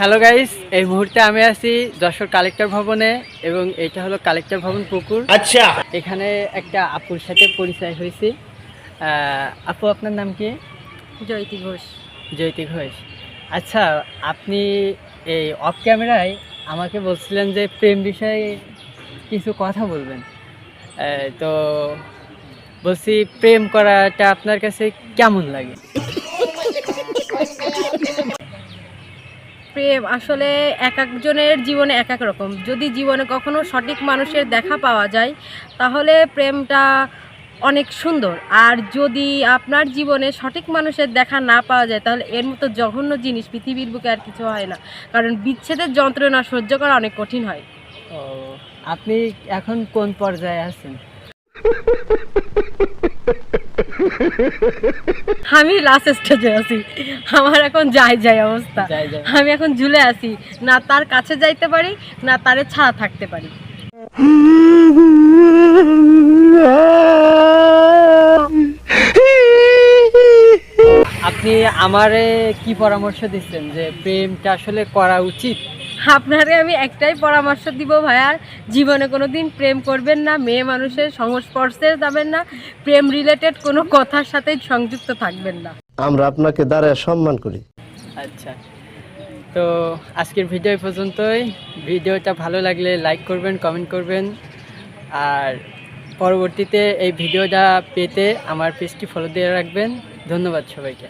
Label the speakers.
Speaker 1: Hello guys, এই মুহূর্তে আমি আছি যশোর কালেক্টর ভবনে এবং এটা হলো কালেক্টর ভবন পুকুর। আচ্ছা, এখানে একটা আপুর সাথে পরিচয় হয়েছি। আপু, আপনার নাম কি?
Speaker 2: জয়তী ঘোষ।
Speaker 1: জয়তী ঘোষ। আচ্ছা, আপনি এই অফ ক্যামেরায় আমাকে বলছিলেন যে প্রেম বিষয়ে কিছু কথা বলবেন। তো বলছি, প্রেম করাটা আপনার কাছে কেমন লাগে?
Speaker 2: প্রেম আসলে এক একজনের জীবনে এক এক রকম। যদি জীবনে কখনো সঠিক মানুষের দেখা পাওয়া যায় তাহলে প্রেমটা অনেক সুন্দর। আর যদি আপনার জীবনে সঠিক মানুষের দেখা না পাওয়া যায় তাহলে এর মতো জঘন্য জিনিস পৃথিবীর বুকে আর কিছু হয় না। কারণ বিচ্ছেদের যন্ত্রণা সহ্য করা অনেক কঠিন হয়।
Speaker 1: ও, আপনি এখন কোন পর্যায়ে আছেন?
Speaker 2: আমি লাস্ট স্টেজে আছি। আমার এখন যাই অবস্থা।
Speaker 1: যাই।
Speaker 2: আমি এখন ঝুলে আছি, না তার কাছে যাইতে পারি না তারে ছাড়া থাকতে পারি।
Speaker 1: আপনি আমারে কি পরামর্শ দিচ্ছেন যে প্রেমটা আসলে করা উচিত?
Speaker 2: আপনারে আমি একটাই পরামর্শ দিব ভাইয়া, জীবনে কোনো দিন প্রেম করবেন না, মেয়ে মানুষের সংস্পর্শে যাবেন না, প্রেম রিলেটেড কোনো কথার সাথে সংযুক্ত থাকবেন না।
Speaker 3: আমরা আপনাকে দাঁড়ায় সম্মান করি।
Speaker 1: আচ্ছা, তো আজকের ভিডিও পর্যন্তই। ভিডিওটা ভালো লাগলে লাইক করবেন, কমেন্ট করবেন, আর পরবর্তীতে এই ভিডিওটা পেতে আমার পেজটি ফলো দিয়ে রাখবেন। ধন্যবাদ সবাইকে।